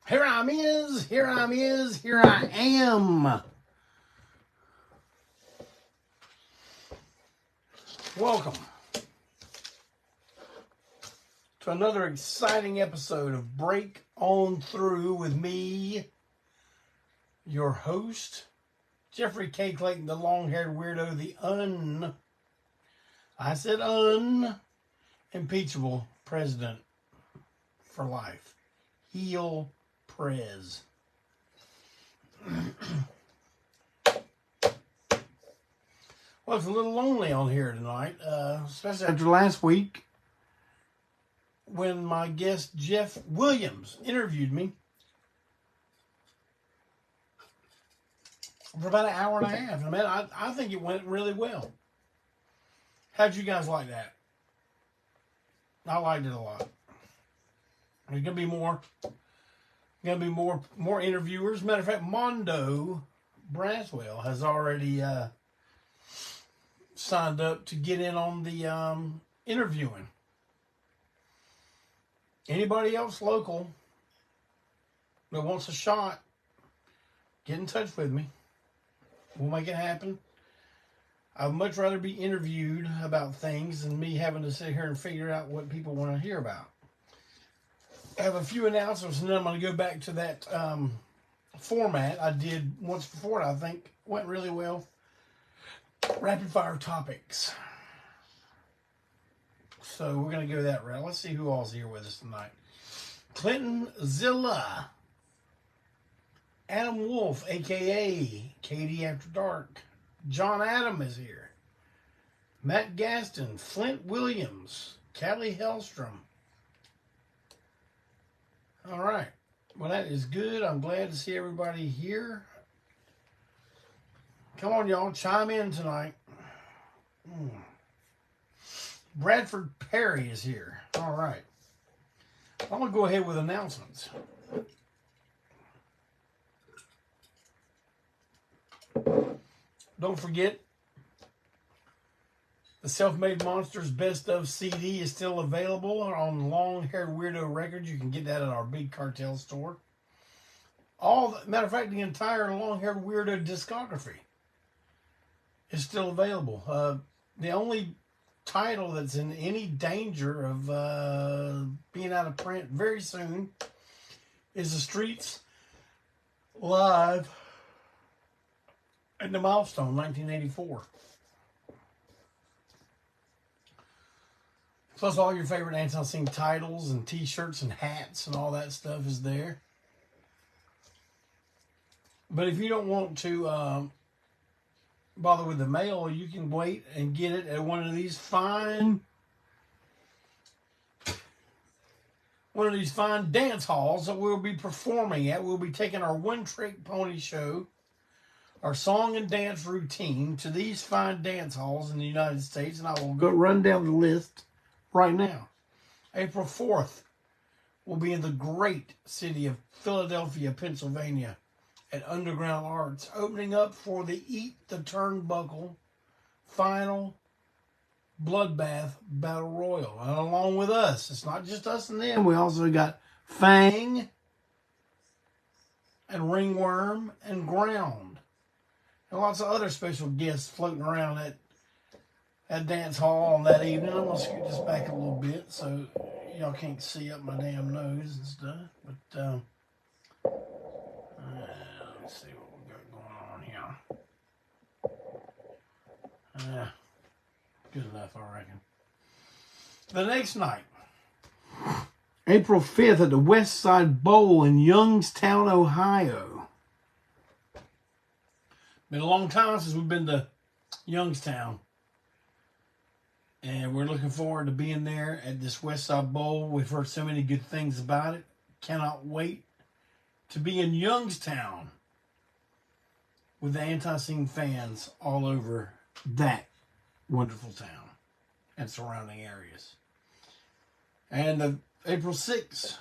Here I am. Welcome to another exciting episode of Break On Through with me, your host, Jeffrey K. Clayton, the long-haired weirdo, the unimpeachable president for life. Heel Prez. Well, it's a little lonely on here tonight, especially after last week when my guest Jeff Williams interviewed me for about an hour and a half. And man, I think it went really well. How'd you guys like that? I liked it a lot. There's gonna be more interviewers. Matter of fact, Mondo Braswell has already signed up to get in on the interviewing. Anybody else local that wants a shot, get in touch with me. We'll make it happen. I'd much rather be interviewed about things than me having to sit here and figure out what people want to hear about. I have a few announcements, and then I'm going to go back to that format I did once before. I think went really well. Rapid fire topics. So we're going to go that route. Let's see who all's here with us tonight. Clinton Zilla. Adam Wolf, a.k.a. Katie After Dark. John Adam is here. Matt Gaston. Flint Williams. Callie Hellstrom. All right. Well, that is good. I'm glad to see everybody here. Come on, y'all. Chime in tonight. Bradford Perry is here. All right. I'm going to go ahead with announcements. Don't forget, the Self-Made Monsters Best Of CD is still available on Long Haired Weirdo Records. You can get that at our big cartel store. Matter of fact, the entire Long Haired Weirdo discography is still available. The only title that's in any danger of being out of print very soon is The Streets Live at the Milestone, 1984. Plus all your favorite ANTiSEEN titles and t-shirts and hats and all that stuff is there. But if you don't want to bother with the mail, you can wait and get it at one of these fine dance halls that we'll be performing at. We'll be taking our one-trick pony show, our song and dance routine, to these fine dance halls in the United States, and I will go run down the list right now. April 4th, we'll be in the great city of Philadelphia, Pennsylvania, at Underground Arts, opening up for the Eat the Turnbuckle final Bloodbath Battle Royal. And along with us, it's not just us and them, we also got Fang and Ringworm and Ground. And lots of other special guests floating around at dance hall on that evening. I'm going to scoot this back a little bit so y'all can't see up my damn nose and stuff. But, let's see what we got going on here. Good enough, I reckon. The next night, April 5th at the West Side Bowl in Youngstown, Ohio. Been a long time since we've been to Youngstown. And we're looking forward to being there at this West Side Bowl. We've heard so many good things about it. Cannot wait to be in Youngstown with the ANTiSEEN fans all over that wonderful town and surrounding areas. And April 6th,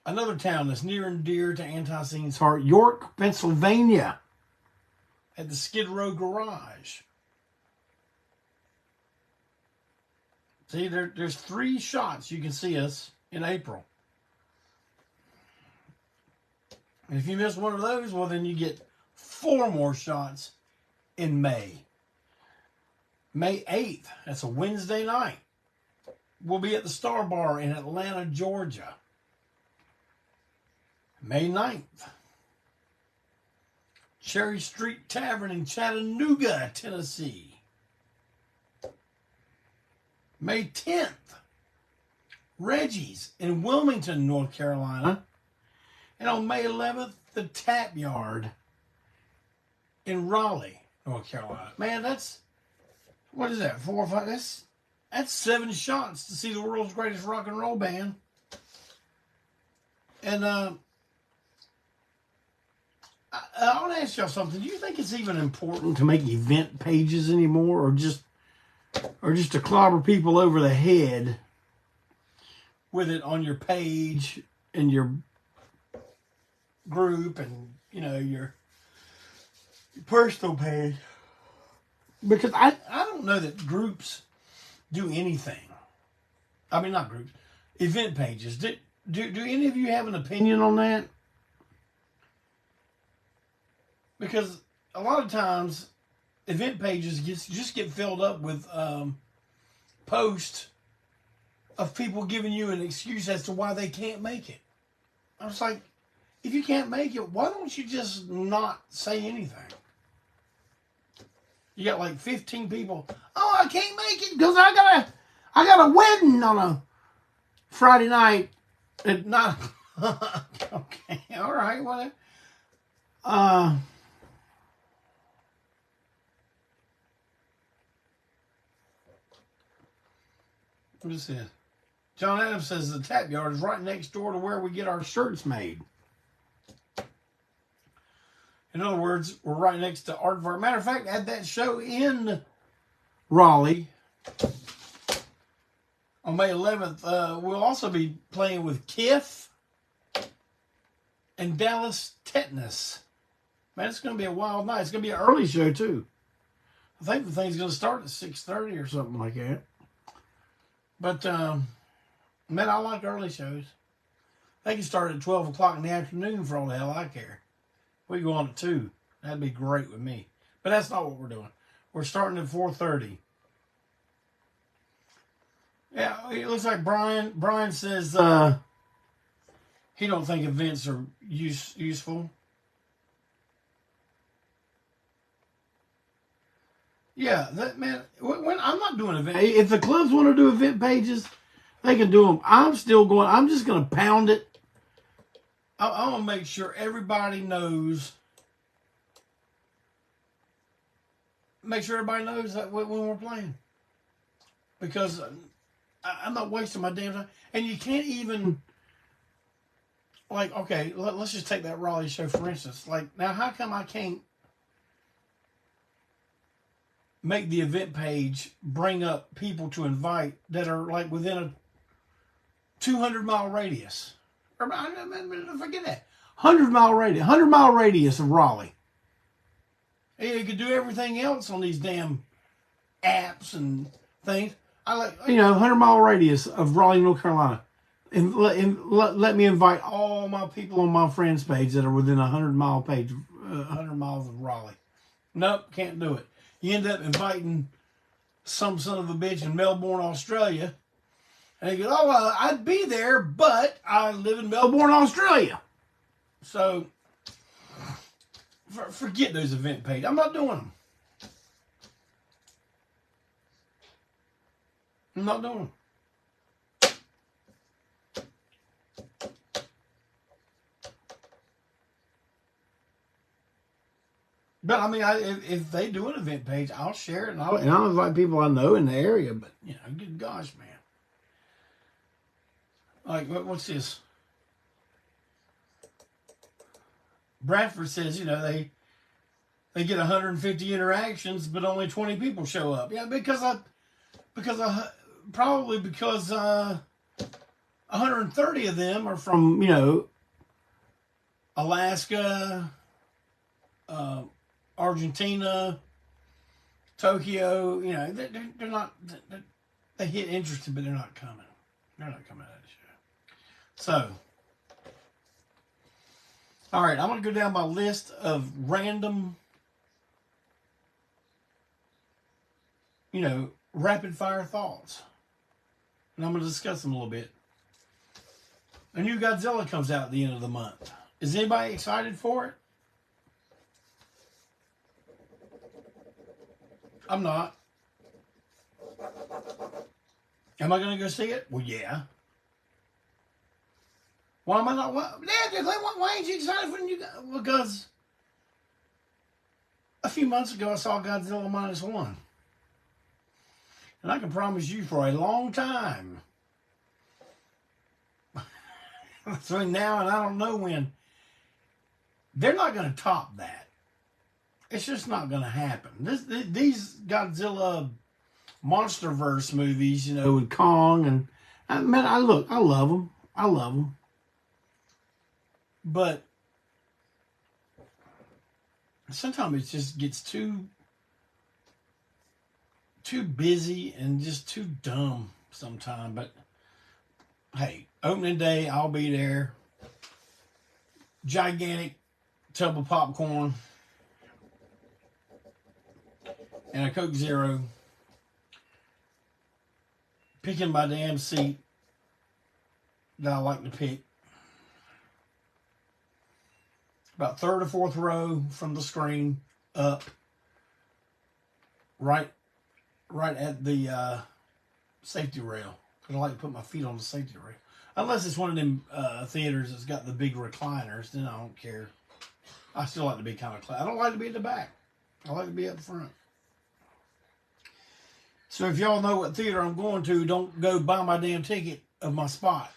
another town that's near and dear to ANTiSEEN's heart, York, Pennsylvania, at the Skid Row Garage. See, there's 3 shots you can see us in April. And if you miss one of those, well, then you get 4 more shots in May. May 8th, that's a Wednesday night. We'll be at the Star Bar in Atlanta, Georgia. May 9th, Cherry Street Tavern in Chattanooga, Tennessee. May 10th, Reggie's in Wilmington, North Carolina. And on May 11th, the Tap Yard in Raleigh, North Carolina. Man, that's, what is that, 4 or 5? That's 7 shots to see the world's greatest rock and roll band. And I want to ask y'all something. Do you think it's even important to make event pages anymore, or just to clobber people over the head with it on your page and your group and, you know, your personal page? Because I don't know that groups do anything. I mean, not groups, event pages. Do any of you have an opinion on that? Because a lot of times, event pages just get filled up with posts of people giving you an excuse as to why they can't make it. I was like, if you can't make it, why don't you just not say anything? You got like 15 people. Oh, I can't make it because I got a wedding on a Friday night at 9. Okay, all right, whatever. What is this? John Adams says the Tap Yard is right next door to where we get our shirts made. In other words, we're right next to Aardvark. Matter of fact, I had that show in Raleigh on May 11th. We'll also be playing with Kiff and Dallas Tetanus. Man, it's going to be a wild night. It's going to be an early show, too. I think the thing's going to start at 6:30 or something like that. But, man, I like early shows. They can start at 12 o'clock in the afternoon for all the hell I care. We go on at 2. That'd be great with me. But that's not what we're doing. We're starting at 4:30. Yeah, it looks like Brian says he don't think events are useful. Yeah, man, when I'm not doing events. If the clubs want to do event pages, they can do them. I'm still going. I'm just going to pound it. I'm going to make sure everybody knows. Make sure everybody knows that when we're playing. Because I'm not wasting my damn time. And you can't even, like, okay, let's just take that Raleigh show, for instance. Like, now, how come I can't make the event page bring up people to invite that are, like, within a 200-mile radius? Or, forget that. 100-mile radius of Raleigh. You could do everything else on these damn apps and things. I like, 100-mile radius of Raleigh, North Carolina. And let me invite all my people on my friends page that are within 100 miles of Raleigh. Nope, can't do it. You end up inviting some son of a bitch in Melbourne, Australia. And he goes, I'd be there, but I live in Melbourne, Australia. So, forget those event pages. I'm not doing them. I'm not doing them. But, I mean, if they do an event page, I'll share it. And I'll invite people I know in the area. But, good gosh, man. Like, what's this? Bradford says, they get 150 interactions, but only 20 people show up. Yeah, because 130 of them are from, Alaska, Argentina, Tokyo. They're not. They hit interested, but they're not coming. They're not coming out of the show. So, All right, I'm going to go down my list of random, rapid fire thoughts. And I'm going to discuss them a little bit. A new Godzilla comes out at the end of the month. Is anybody excited for it? I'm not. Am I going to go see it? Well, yeah. Why am I not? Why ain't you excited for the new? Because a few months ago I saw Godzilla -1. And I can promise you for a long time, between now and I don't know when, they're not going to top that. It's just not going to happen. These Godzilla MonsterVerse movies, with Kong and I love them. I love them. But sometimes it just gets too busy and just too dumb sometimes. But hey, opening day, I'll be there. Gigantic tub of popcorn and a Coke Zero. Picking my damn seat that I like to pick. About third or fourth row from the screen up. Right at the safety rail. Because I like to put my feet on the safety rail. Unless it's one of them theaters that's got the big recliners, then I don't care. I still like to be kind of I don't like to be at the back. I like to be up front. So if y'all know what theater I'm going to, don't go buy my damn ticket of my spot.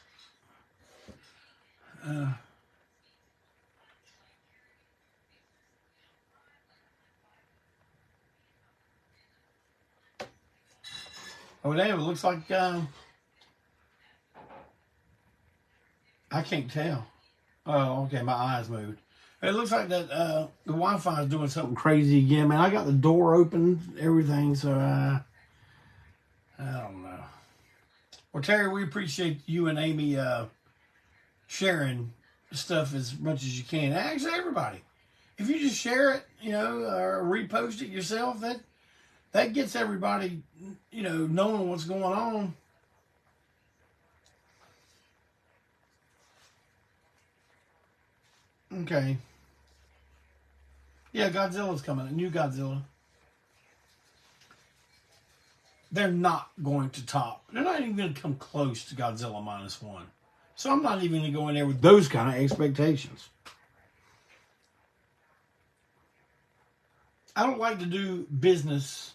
Oh, damn, it looks like, I can't tell. Oh, okay, my eyes moved. It looks like that the Wi-Fi is doing something crazy again, man. I got the door open, everything, so I don't know. Well, Terry, we appreciate you and Amy sharing stuff as much as you can. Actually, everybody. If you just share it, or repost it yourself, that gets everybody, knowing what's going on. Okay. Yeah, Godzilla's coming. A new Godzilla. They're not going to top. They're not even going to come close to Godzilla -1. So I'm not even going to go in there with those kind of expectations. I don't like to do business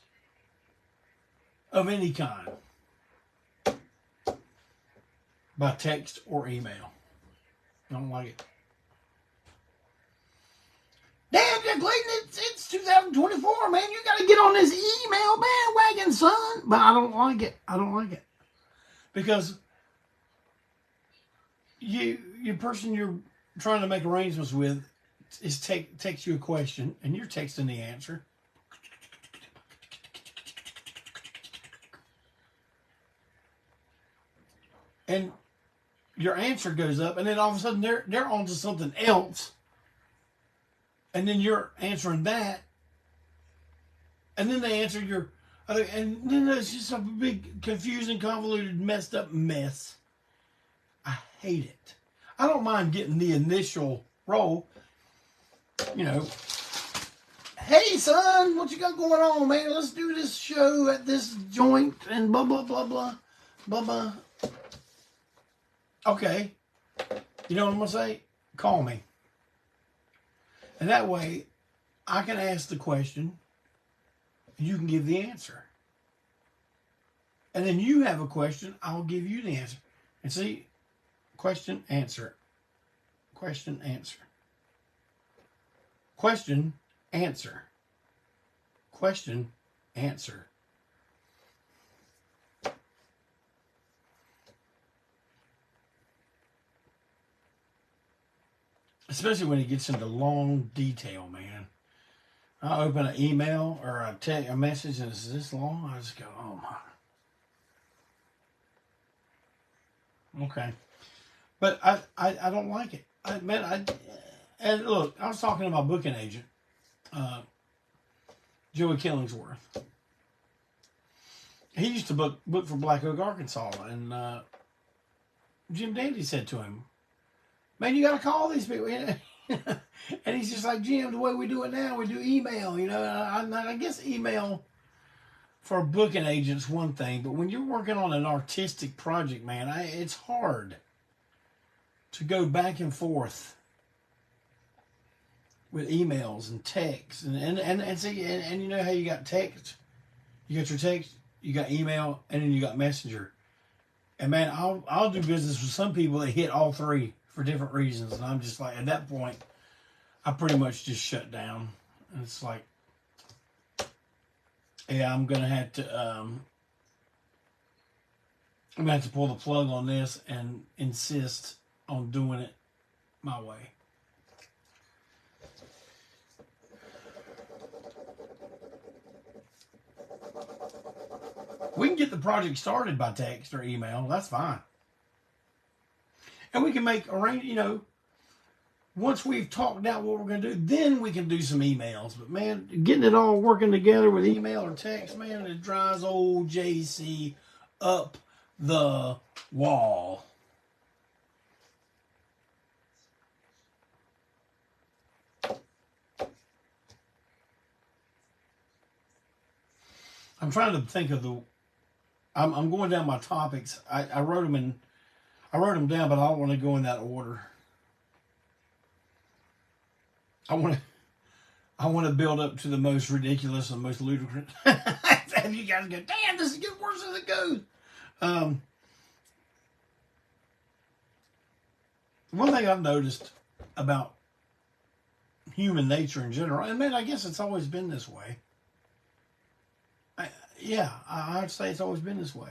of any kind by text or email. I don't like it. Damn, Clayton, it's 2024, man. You got to get on this email bandwagon, son. But I don't like it. I don't like it. Because your person you're trying to make arrangements with is text you a question, and you're texting the answer. And your answer goes up, and then all of a sudden they're on to something else. And then you're answering that. And then they answer your other, and then it's just a big, confusing, convoluted, messed up mess. I hate it. I don't mind getting the initial roll. Hey, son, what you got going on, man? Let's do this show at this joint and blah, blah, blah, blah, blah, blah. Okay. You know what I'm going to say? Call me. And that way, I can ask the question, and you can give the answer. And then you have a question, I'll give you the answer. And see, question, answer. Question, answer. Question, answer. Question, answer. Especially when it gets into long detail, man. I open an email or a message and it's this long, I just go, oh my. Okay. But I don't like it. And look, I was talking to my booking agent, Joey Killingsworth. He used to book for Black Oak, Arkansas, and Jim Dandy said to him, "Man, you got to call these people." And he's just like, "Jim, the way we do it now, we do email. You know, I guess email for a booking agent's one thing, but when you're working on an artistic project, man, it's hard to go back and forth with emails and texts and see, and you know how you got text, you got your text, you got email, and then you got messenger. And man, I'll do business with some people that hit all three for different reasons, and I'm just like, at that point, I pretty much just shut down. And it's like, yeah, I'm gonna have to pull the plug on this and insist on doing it my way. We can get the project started by text or email. That's fine. And we can make you know, once we've talked out what we're going to do, then we can do some emails. But man, getting it all working together with email or text, man, it drives old JC up the wall. I'm trying to think of I'm going down my topics. I wrote them down, but I don't want to go in that order. I want to build up to the most ridiculous and most ludicrous. And you guys go, damn, this is getting worse as it goes. One thing I've noticed about human nature in general, and man, I guess it's always been this way. I'd say it's always been this way.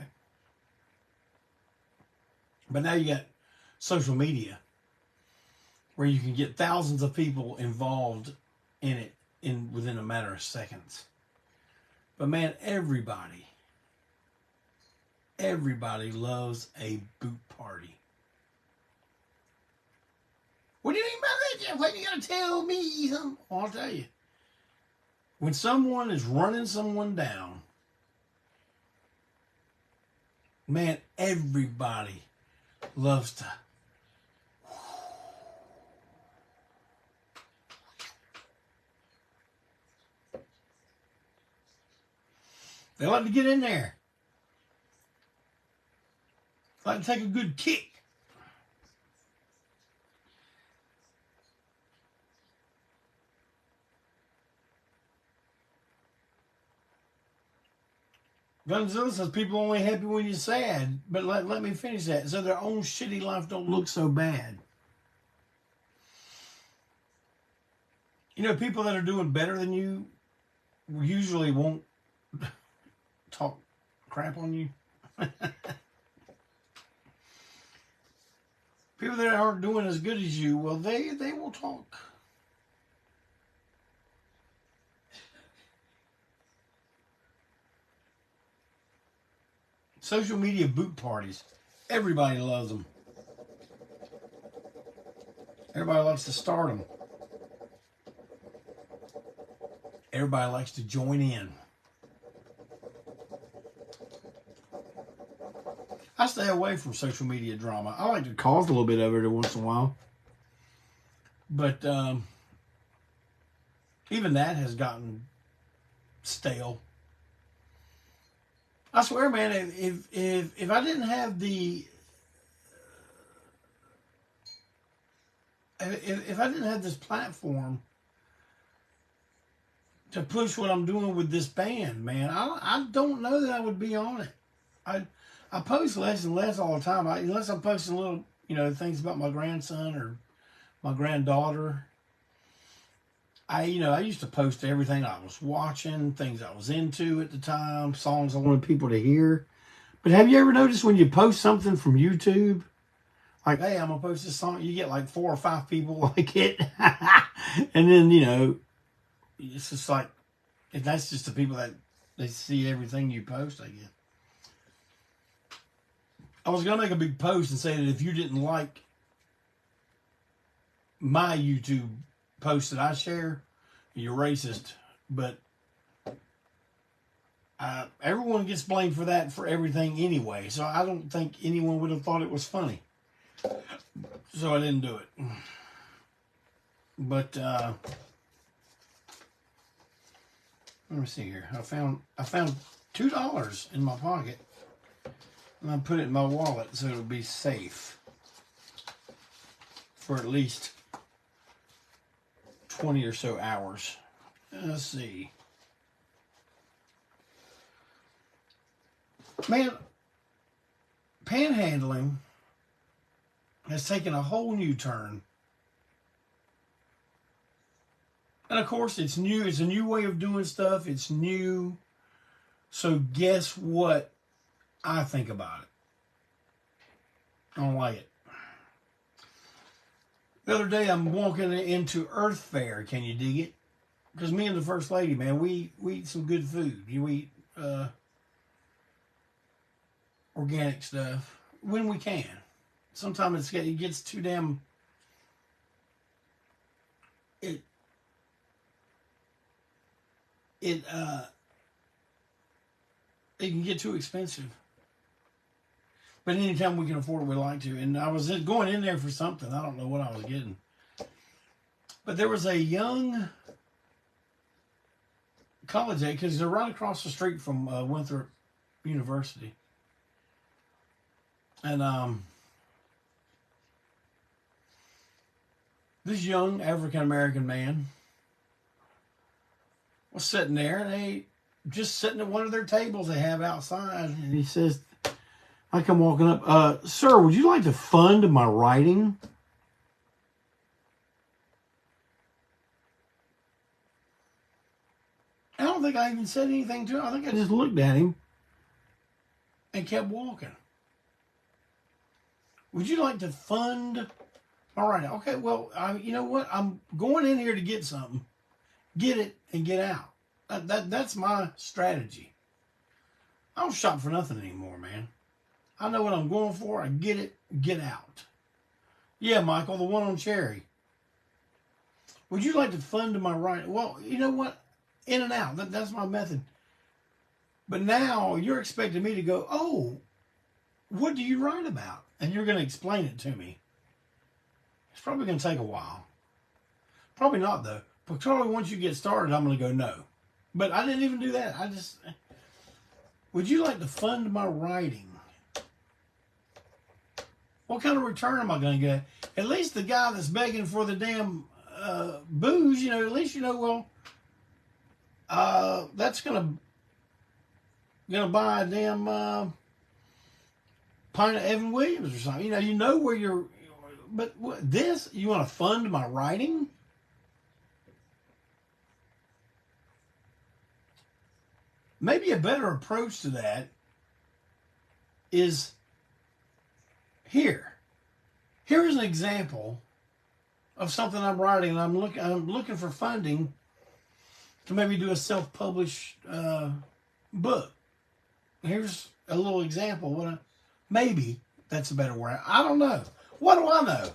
But now you got social media, where you can get thousands of people involved in it within a matter of seconds. But man, everybody loves a boot party. What do you mean by that, Jeff? What you gotta tell me something? Well, I'll tell you. When someone is running someone down, man, everybody loves to. They like to get in there. They like to take a good kick. Gunzilla says people only happy when you're sad, but let me finish that. So their own shitty life don't look so bad. You know, people that are doing better than you usually won't talk crap on you. People that aren't doing as good as you, well, they will talk. Social media boot parties. Everybody loves them. Everybody likes to start them. Everybody likes to join in. I stay away from social media drama. I like to cause a little bit of it every once in a while. But even that has gotten stale. I swear, man, if I didn't have if I didn't have this platform to push what I'm doing with this band, man, I don't know that I would be on it. I post less and less all the time. Unless I'm posting little, things about my grandson or my granddaughter. I used to post everything I was watching, things I was into at the time, songs I wanted people to hear. But have you ever noticed when you post something from YouTube, like, hey, I'm going to post this song, you get like 4 or 5 people like it. And then, it's just like, and that's just the people that they see everything you post, I guess. I was going to make a big post and say that if you didn't like my YouTube post that I share, you're racist, but everyone gets blamed for that for everything anyway. So I don't think anyone would have thought it was funny. So I didn't do it. But let me see here. I found $2 in my pocket, and I put it in my wallet so it'll be safe for at least 20 or so hours. Let's see. Man, panhandling has taken a whole new turn. And of course, it's new. It's a new way of doing stuff. It's new. So guess what I think about it? I don't like it. The other day, I'm walking into Earth Fair. Can you dig it? Because me and the First Lady, man, we eat some good food. You eat organic stuff when we can. Sometimes it gets too damn... It can get too expensive. But anytime we can afford it, we like to. And I was going in there for something. I don't know what I was getting. But there was a young college age, because they're right across the street from Winthrop University. And this young African-American man was sitting there, and they just sitting at one of their tables they have outside. And he says, I come walking up, sir, would you like to fund my writing? I don't think I even said anything to him. I think I just looked at him and kept walking. Would you like to fund my writing? Okay, well, you know what? I'm going in here to get something. Get it and get out. That's my strategy. I don't shop for nothing anymore, man. I know what I'm going for. I get it, get out. Yeah, Michael, the one on Cherry. Would you like to fund my writing? Well, you know what? In and out. That's my method. But now you're expecting me to go, oh, what do you write about? And you're going to explain it to me. It's probably going to take a while. Probably not, though. But probably once you get started, I'm going to go, no. But I didn't even do that. I just, would you like to fund my writing? What kind of return am I going to get? At least the guy that's begging for the damn booze, you know, at least you know, well, that's going to buy a damn pint of Evan Williams or something. You know where you're, but this, you want to fund my writing? Maybe a better approach to that is here. Here's an example of something I'm writing, and I'm looking for funding to maybe do a self-published book. Here's a little example. Maybe that's a better word. I don't know. What do I know?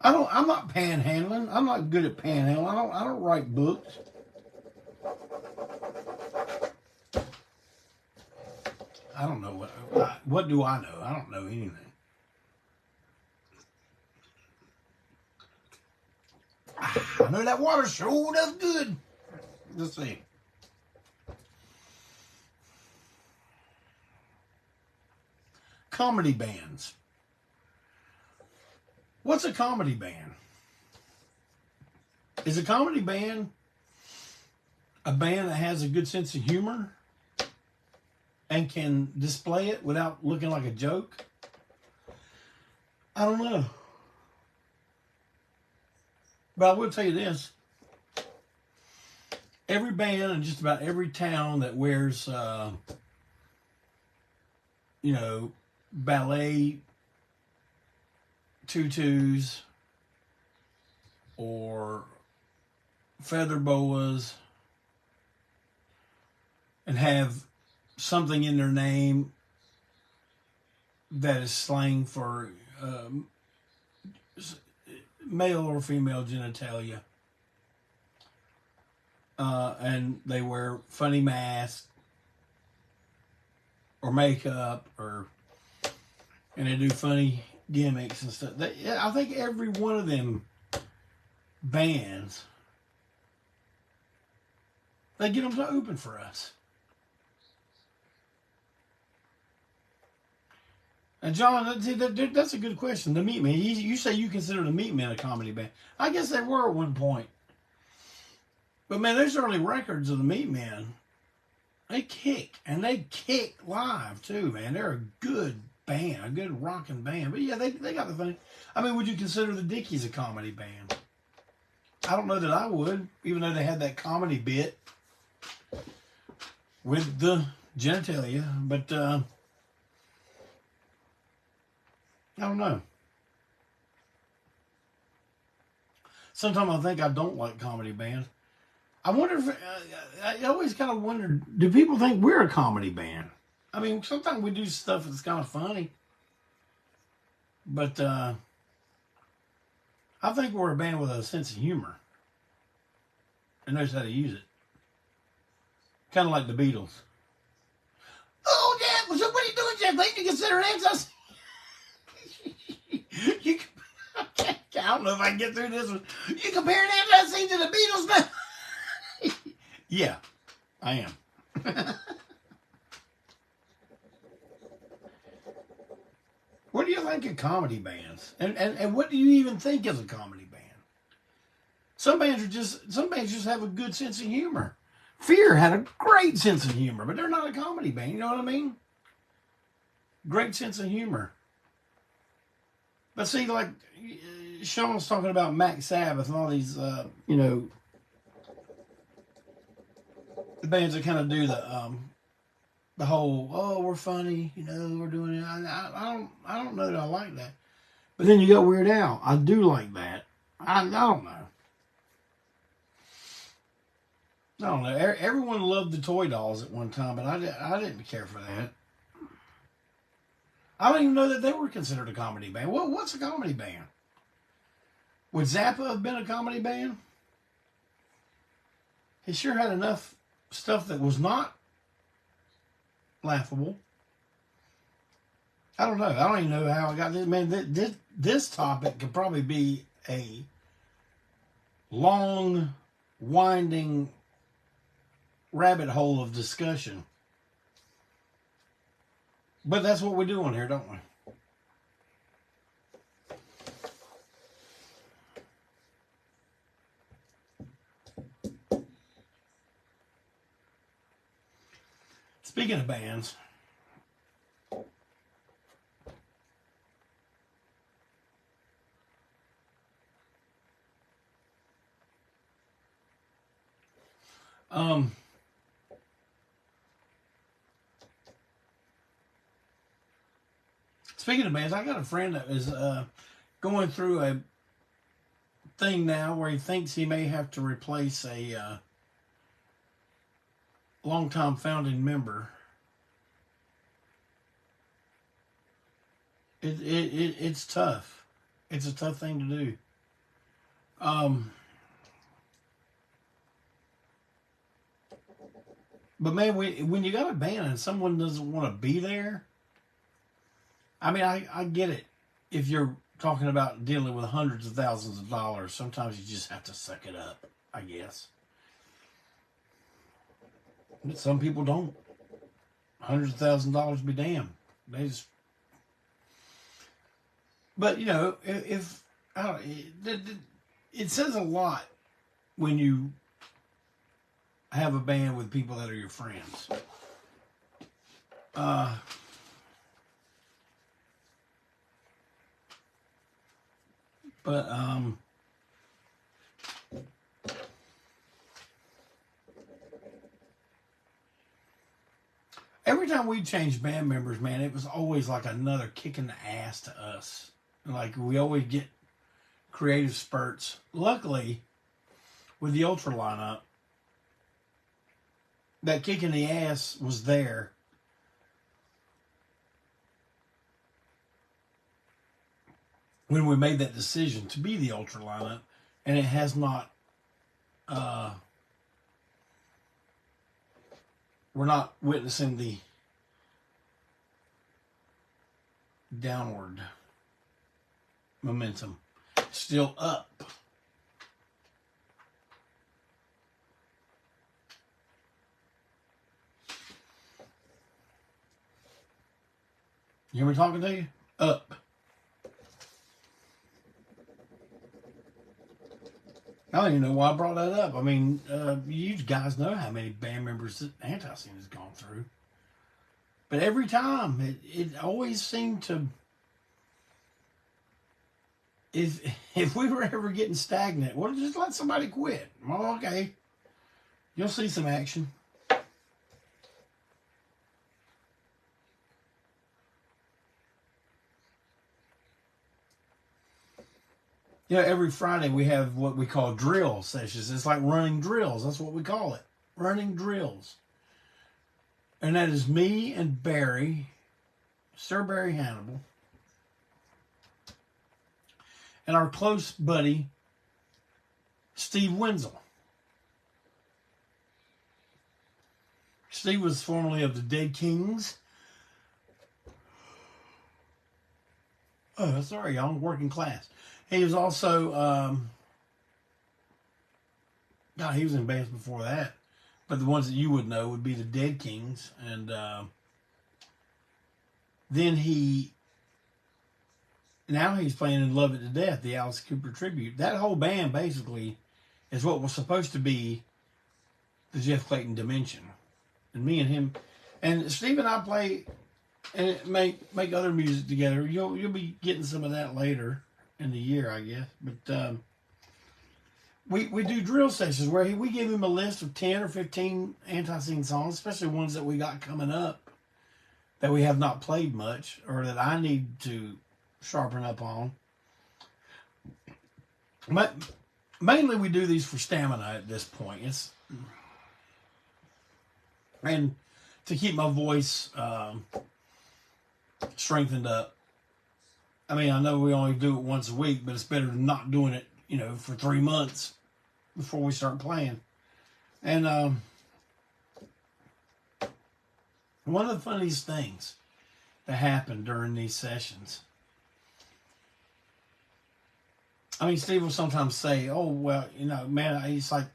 I'm not panhandling. I'm not good at panhandling. I don't write books. I don't know what do I know? I don't know anything. I know that water sure does good. Let's see. Comedy bands. What's a comedy band? Is a comedy band a band that has a good sense of humor and can display it without looking like a joke? I don't know. But I will tell you this. Every band in just about every town that wears, ballet tutus or feather boas and have something in their name that is slang for male or female genitalia. And they wear funny masks or makeup, and they do funny gimmicks and stuff. I think every one of them bands, they get them to open for us. And John, that's a good question. The Meat Men. You say you consider the Meat Men a comedy band. I guess they were at one point. But man, there's early records of the Meat Men. They kick, and they kick live too, man. They're a good band, a good rocking band. But yeah, they got the funny. I mean, would you consider the Dickies a comedy band? I don't know that I would, even though they had that comedy bit with the genitalia. But I don't know. Sometimes I think I don't like comedy bands. I wonder if, I always kind of wondered, do people think we're a comedy band? I mean, sometimes we do stuff that's kind of funny. But I think we're a band with a sense of humor. And knows how to use it. Kind of like the Beatles. Oh, Jeff, so what are you doing, Jeff? Think you consider ANTiSEEN? I don't know if I can get through this one. You comparing ANTiSEEN to the Beatles now? Yeah, I am. What do you think of comedy bands? And what do you even think is a comedy band? Some bands just have a good sense of humor. Fear had a great sense of humor, but they're not a comedy band. You know what I mean? Great sense of humor. But see, like Sean's talking about Mac Sabbath and all these, the bands that kind of do the whole, oh, we're funny, we're doing it. I don't know that I like that. But then you got Weird Al. I do like that. I don't know. I don't know. Everyone loved the Toy Dolls at one time, but I didn't care for that. I don't even know that they were considered a comedy band. What's a comedy band? Would Zappa have been a comedy band? He sure had enough stuff that was not laughable. I don't know. I don't even know how I got this. Man, this topic could probably be a long, winding rabbit hole of discussion. But that's what we do on here, don't we? Speaking of bands, speaking of bands, I got a friend that is going through a thing now where he thinks he may have to replace a longtime founding member. It's tough. It's a tough thing to do. But man, when you got a band and someone doesn't want to be there, I mean, I get it. If you're talking about dealing with hundreds of thousands of dollars, sometimes you just have to suck it up, I guess. But some people don't. Hundreds of thousands of dollars be damned. They just. But if it says a lot when you have a band with people that are your friends. But every time we changed band members, man, it was always like another kick in the ass to us. Like, we always get creative spurts. Luckily, with the Ultra lineup, that kick in the ass was there. when we made that decision to be the ultra lineup, and it has not. We're not witnessing the downward momentum. Still up. You hear me talking to you? Up. I don't even know why I brought that up. I mean, you guys know how many band members that ANTiSEEN has gone through. But every time, it always seemed to... If we were ever getting stagnant, well, just let somebody quit. Well, okay. You'll see some action. You know, every Friday we have what we call drill sessions. It's like running drills. That's what we call it. Running drills. And that is me and Barry, Sir Barry Hannibal, and our close buddy, Steve Wenzel. Steve was formerly of the Dead Kings. Oh, sorry, y'all. Working class. He was also, God, he was in bands before that. But the ones that you would know would be the Dead Kings. And then now he's playing in Love It to Death, the Alice Cooper tribute. That whole band basically is what was supposed to be the Jeff Clayton Dimension. And me and him, and Steve and I play and make other music together. You'll be getting some of that later in the year, I guess. But we do drill sessions where we give him a list of 10 or 15 ANTiSEEN songs, especially ones that we got coming up that we have not played much or that I need to sharpen up on. But mainly we do these for stamina at this point. And to keep my voice strengthened up. I mean, I know we only do it once a week, but it's better than not doing it, for 3 months before we start playing. And one of the funniest things that happened during these sessions, I mean, Steve will sometimes say, oh, well, man, he's like,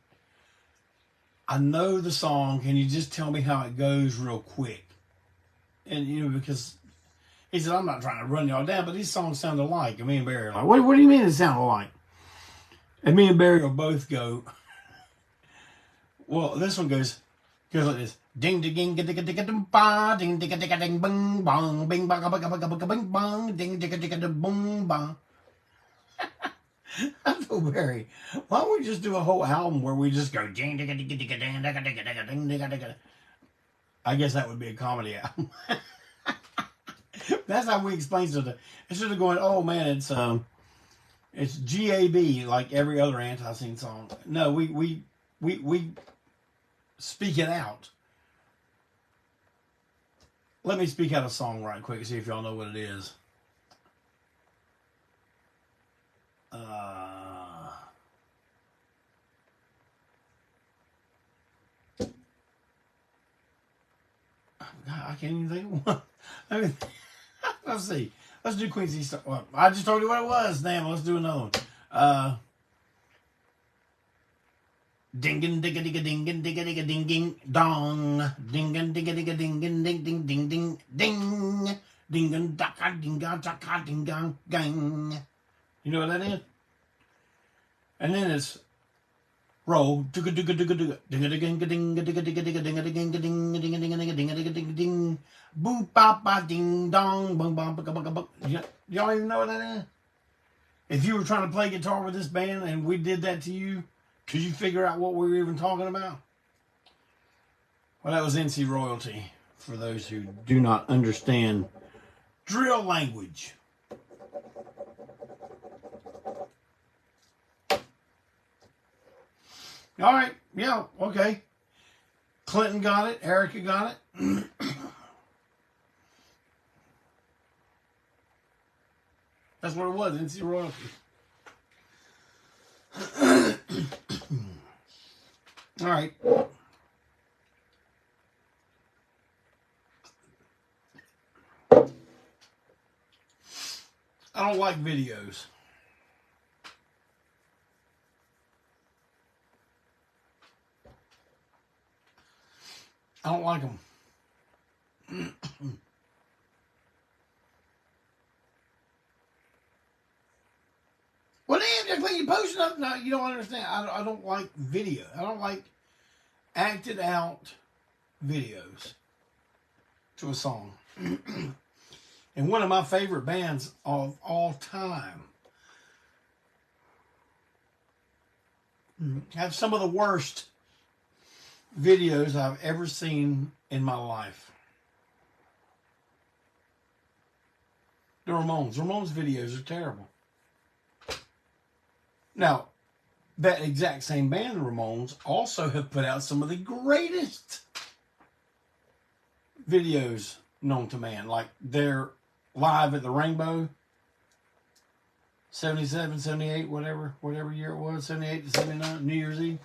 I know the song. Can you just tell me how it goes real quick? And, because he said, I'm not trying to run y'all down, but these songs sound alike. And me and Barry are like, what do you mean it sound alike? And me and Barry will both go, well, this one goes like this. Ding ding ding ding ding ding ba ding ding ding ding bing bong bing bong bing bong ding ding ding ding boom bong. I told Barry, why don't we just do a whole album where we just go ding ding ding ding ding ding ding ding ding. I guess that would be a comedy album. That's how we explain something. Instead of going, oh man, it's GAB like every other ANTiSEEN song. No, we speak it out. Let me speak out a song right quick, see if y'all know what it is. God, I can't even think of one. I mean, let's see. Let's do Quincy Star. Well, I just told you what it was. Damn, let's do another one. Dingin digga digga dingin digga digga dinging dong. Dingin digga digga dingin ding ding ding ding ding. Dingin daka dinga daka dinga gang. You know what that is? And then it's roll digga digga digga digga digga digga digga digga digga digga digga digga digga digga digga digga digga digga digga ding. Boop ba ba ding dong bum bum ba ba ba. Y'all even know what that is? If you were trying to play guitar with this band and we did that to you, could you figure out what we were even talking about? Well, that was NC royalty for those who do not understand drill language. All right, yeah, okay. Clinton got it. Erica got it. That's what it was, NC royalty. All right. I don't like videos. I don't like them. Well, damn, you posting up. No, you don't understand. I don't like video. I don't like acted out videos to a song. And one of my favorite bands of all time have some of the worst videos I've ever seen in my life. The Ramones. Ramones videos are terrible. Now, that exact same band, the Ramones, also have put out some of the greatest videos known to man. Like their Live at the Rainbow, 77, 78, whatever year it was, 78 to 79, New Year's Eve.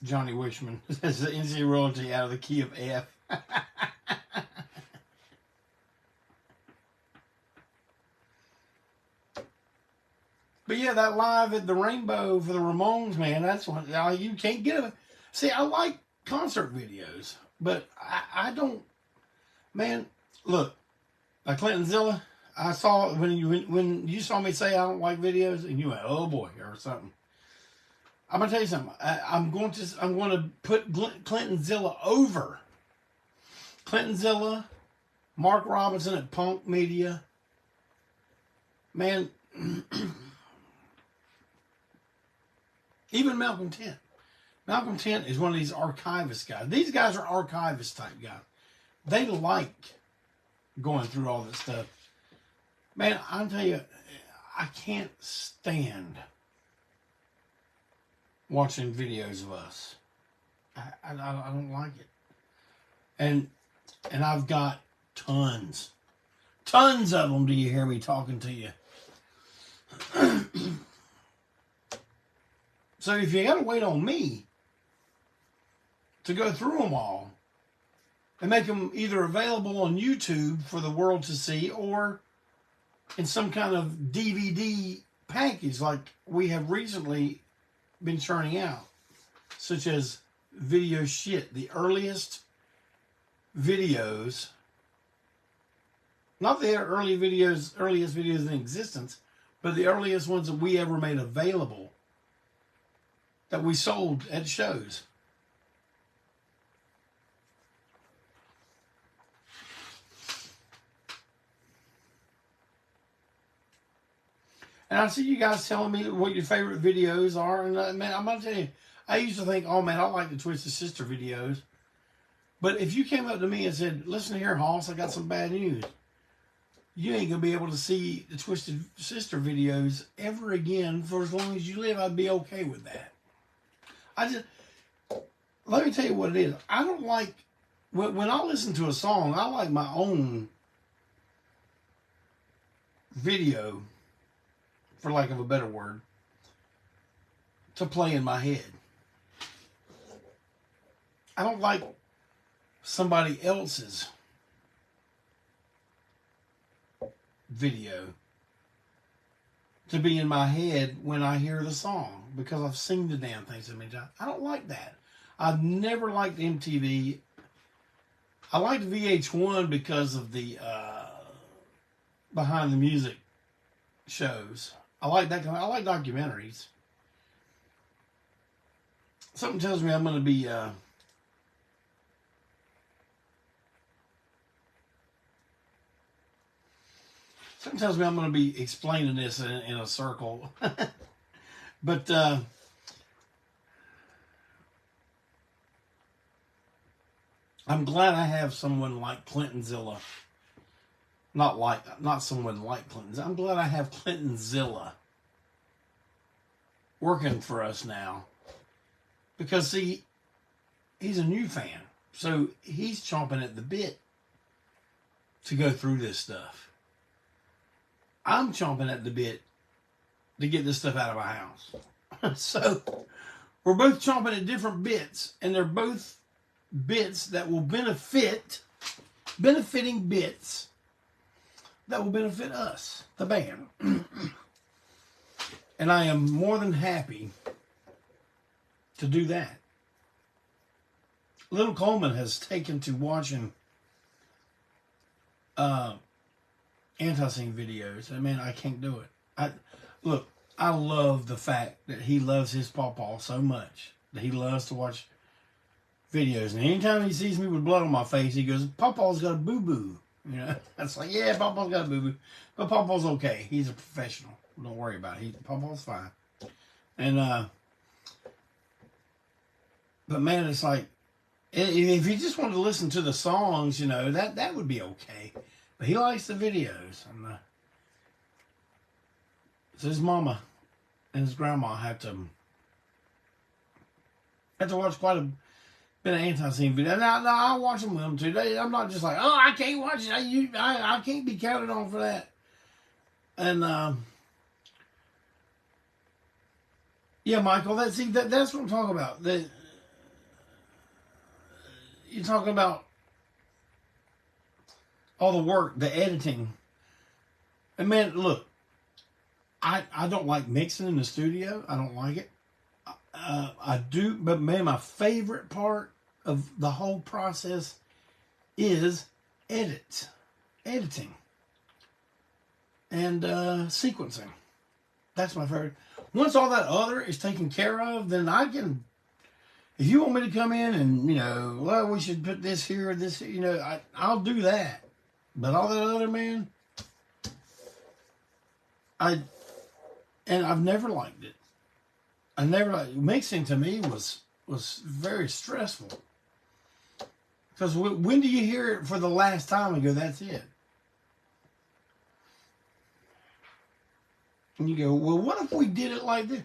Johnny Wishman says the NC royalty out of the key of F. But yeah, that Live at the Rainbow for the Ramones, man, that's one you can't get it. See, I like concert videos, but I don't. Man, look, like Clinton Zilla, I saw when you saw me say I don't like videos, and you went, oh boy, or something. I'm gonna tell you something. I'm going to put Clinton Zilla over. Clinton Zilla, Mark Robinson at Punk Media. Man, even Malcolm Tent. Malcolm Tent is one of these archivist guys. These guys are archivist type guys. They like going through all this stuff. Man, I'll tell you, I can't stand watching videos of us. I don't like it. And I've got tons of them. Do you hear me talking to you? So if you got to wait on me to go through them all and make them either available on YouTube for the world to see or in some kind of DVD package like we have recently been churning out, such as Video Shit, the earliest videos, not the earliest videos in existence, but the earliest ones that we ever made available that we sold at shows. And I see you guys telling me what your favorite videos are. And man, I'm going to tell you, I used to think, oh man, I like the Twisted Sister videos. But if you came up to me and said, listen here, Hoss, I got some bad news. You ain't going to be able to see the Twisted Sister videos ever again for as long as you live. I'd be okay with that. Let me tell you what it is. I don't like, when I listen to a song, I like my own video, for lack of a better word, to play in my head. I don't like somebody else's video to be in my head when I hear the song, because I've seen the damn thing so many times. I don't like that. I've never liked MTV. I liked VH1 because of the behind the music shows. I like that kind of, I like documentaries. Something tells me I'm going to be explaining this in a circle. But I'm glad I have someone like Clinton Zilla. Not someone like Clinton Zilla. I'm glad I have Clinton Zilla working for us now. Because see, he's a new fan. So he's chomping at the bit to go through this stuff. I'm chomping at the bit to get this stuff out of my house. So we're both chomping at different bits, and they're both bits that will benefiting bits that will benefit us, the band. And I am more than happy to do that. Little Coleman has taken to watching ANTiSEEN videos. I mean, I can't do it. I love the fact that he loves his pawpaw so much that he loves to watch videos. And anytime he sees me with blood on my face, he goes, "Pawpaw's got a boo-boo." You know, that's like, yeah, Pawpaw's got a boo-boo. But Pawpaw's okay. He's a professional. Don't worry about it. Pawpaw's fine. And, but man, it's like, if he just wanted to listen to the songs, you know, that would be okay. But he likes the videos. And so his mama and his grandma have to watch quite a bit of ANTiSEEN videos. Now I watch them with them too. I'm not just like, oh, I can't watch it. I can't be counted on for that. And yeah, Michael, that's what I'm talking about. You're talking about all the work, the editing. And man, look, I don't like mixing in the studio. I don't like it. I do, but man, my favorite part of the whole process is editing, and sequencing. That's my favorite. Once all that other is taken care of, then I can. If you want me to come in and, you know, well, we should put this here or this, you know, I'll do that. But all that other, man, I've never liked it. I never liked mixing. To me was very stressful. Because when do you hear it for the last time and go, that's it? And you go, well, what if we did it like this?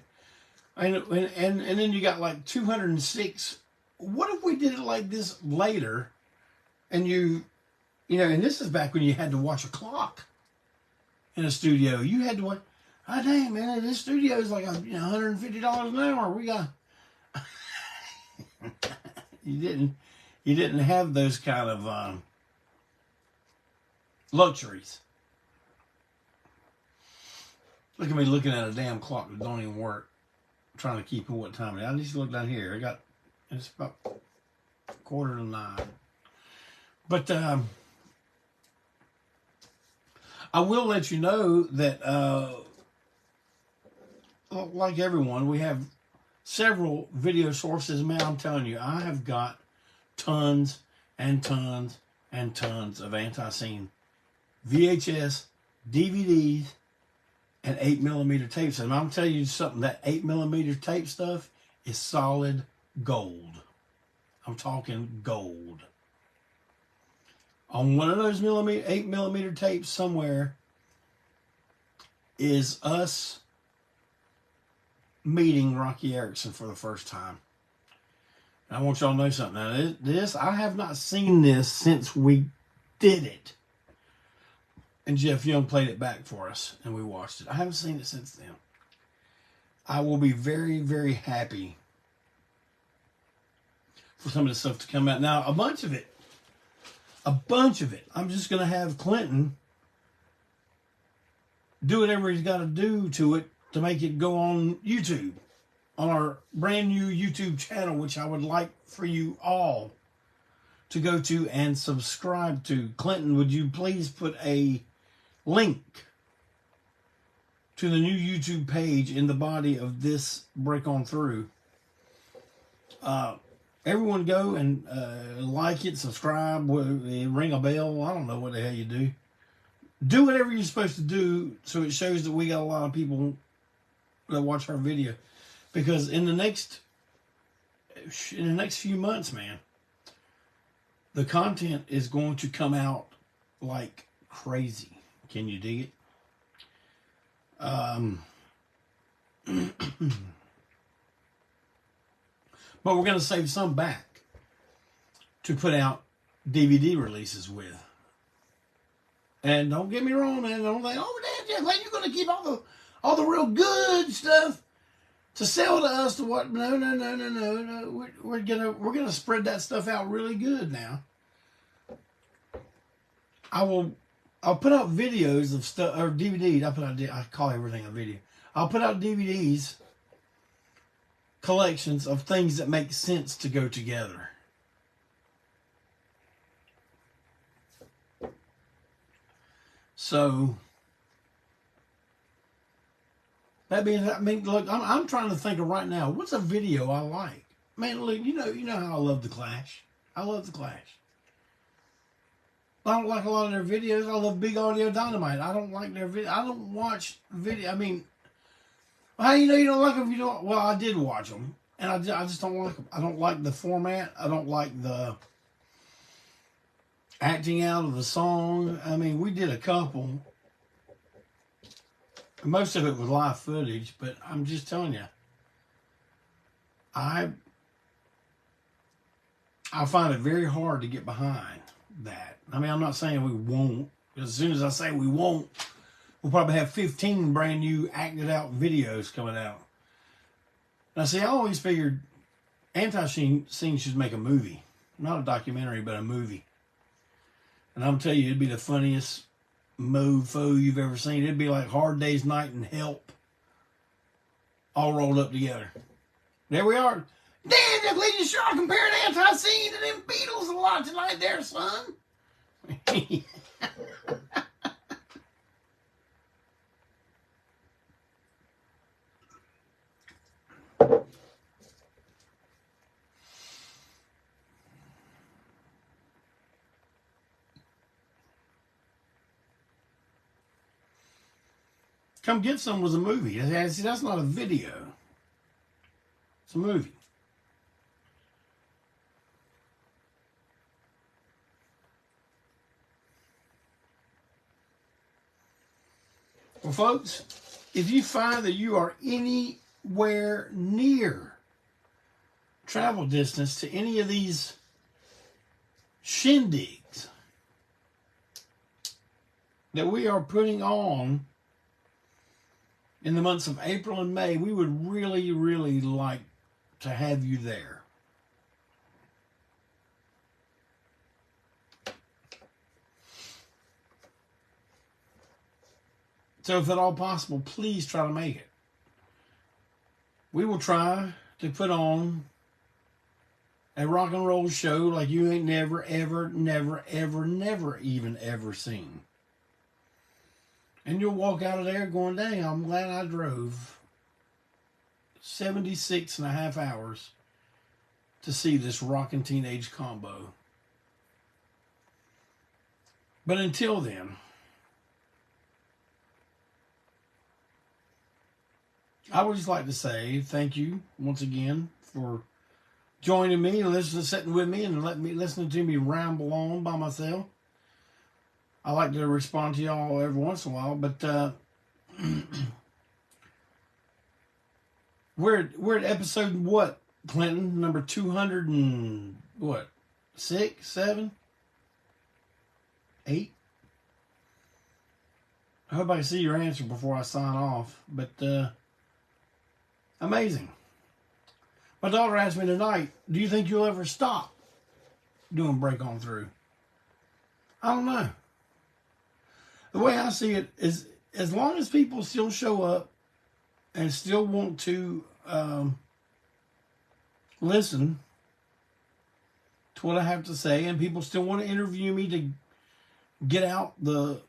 And then you got like 206. What if we did it like this later? And you know, and this is back when you had to watch a clock in a studio. You had to watch. Oh, dang, man, this studio is like $150 an hour. We got. You didn't have those kind of luxuries. Look at me looking at a damn clock that don't even work. Trying to keep what time it is. I need to look down here. It's about 8:45. But I will let you know that like everyone, we have several video sources. Man, I'm telling you, I have got tons and tons and tons of ANTiSEEN VHS, DVDs, and 8mm tapes. And I'm telling you something, that 8mm tape stuff is solid gold. I'm talking gold. On one of those 8mm tapes somewhere is us meeting Rocky Erickson for the first time. And I want y'all to know something. Now, I have not seen this since we did it. And Jeff Young played it back for us, and we watched it. I haven't seen it since then. I will be very, very happy for some of the stuff to come out. Now, a bunch of it, I'm just going to have Clinton do whatever he's got to do to it to make it go on YouTube, on our brand new YouTube channel, which I would like for you all to go to and subscribe to. Clinton, would you please put a link to the new YouTube page in the body of this Break On Through? Everyone go and like it, subscribe, ring a bell. I don't know what the hell you do. Do whatever you're supposed to do so it shows that we got a lot of people that watch our video. Because in the next few months, man, the content is going to come out like crazy. Can you dig it? But we're going to save some back to put out DVD releases with. And don't get me wrong, man. Don't think, oh, Dad, Jeff, you're going to keep all the real good stuff to sell to us to what? No. We're gonna spread that stuff out really good now. I'll put out videos of stuff, or DVDs. I call everything a video. I'll put out DVDs, collections of things that make sense to go together. So that means, look, I'm trying to think of right now, what's a video I like? Man, look, you know how I love The Clash. I love The Clash. I don't like a lot of their videos. I love Big Audio Dynamite. I don't like their video. I don't watch video. I mean, how you know you don't like them if you don't? Well, I did watch them, and I just don't like them. I don't like the format. I don't like the acting out of the song. I mean, we did a couple. Most of it was live footage, but I'm just telling you, I find it very hard to get behind that. I mean, I'm not saying we won't, because as soon as I say we won't, we'll probably have 15 brand new acted out videos coming out. Now, see, I always figured ANTiSEEN should make a movie. Not a documentary, but a movie. And I'm telling you, it'd be the funniest mofo you've ever seen. It'd be like Hard Day's Night and Help all rolled up together. There we are. Damn, you sure I compared ANTiSEEN to them Beatles a lot tonight there, son. Come Get Some was a movie. See, that's not a video. It's a movie. Well, folks, if you find that you are anywhere near travel distance to any of these shindigs that we are putting on in the months of April and May, we would really, really like to have you there. So if at all possible, please try to make it. We will try to put on a rock and roll show like you ain't never, ever even ever seen. And you'll walk out of there going, dang, I'm glad I drove 76 and a half hours to see this rockin' teenage combo. But until then, I would just like to say thank you once again for joining me and sitting with me and listening to me ramble on by myself. I like to respond to y'all every once in a while, but we're at episode what, Clinton? Number 200 and what? 6, 7, 8? I hope I can see your answer before I sign off, but amazing. My daughter asked me tonight, do you think you'll ever stop doing Break On Through? I don't know. The way I see it is, as long as people still show up and still want to listen to what I have to say, and people still want to interview me to get out the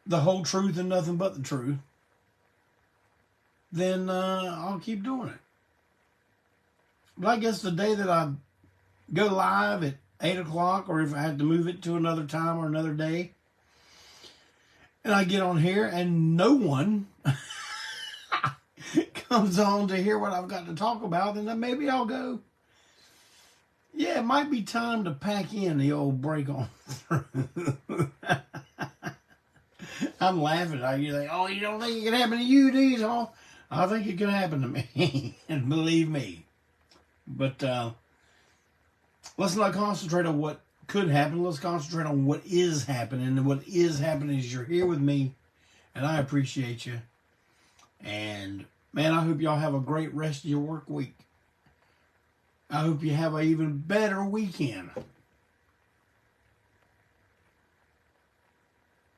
whole truth and nothing but the truth, then I'll keep doing it. But I guess the day that I go live at 8 o'clock, or if I had to move it to another time or another day, and I get on here and no one comes on to hear what I've got to talk about, then maybe I'll go, yeah, it might be time to pack in the old Break On Through. I'm laughing at you. Like, oh, you don't think it can happen to you, do you? Oh, I think it can happen to me. And believe me. But let's not concentrate on what could happen. Let's concentrate on what is happening. And what is happening is you're here with me, and I appreciate you. And, man, I hope y'all have a great rest of your work week. I hope you have an even better weekend.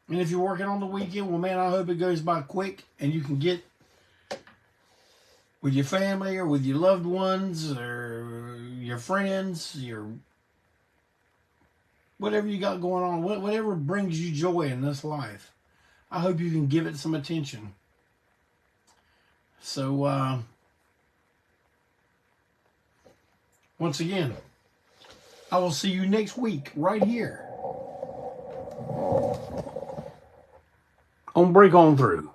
And if you're working on the weekend, well, man, I hope it goes by quick and you can get with your family or with your loved ones or your friends, your whatever you got going on, whatever brings you joy in this life. I hope you can give it some attention. So, once again, I will see you next week right here on Break On Through.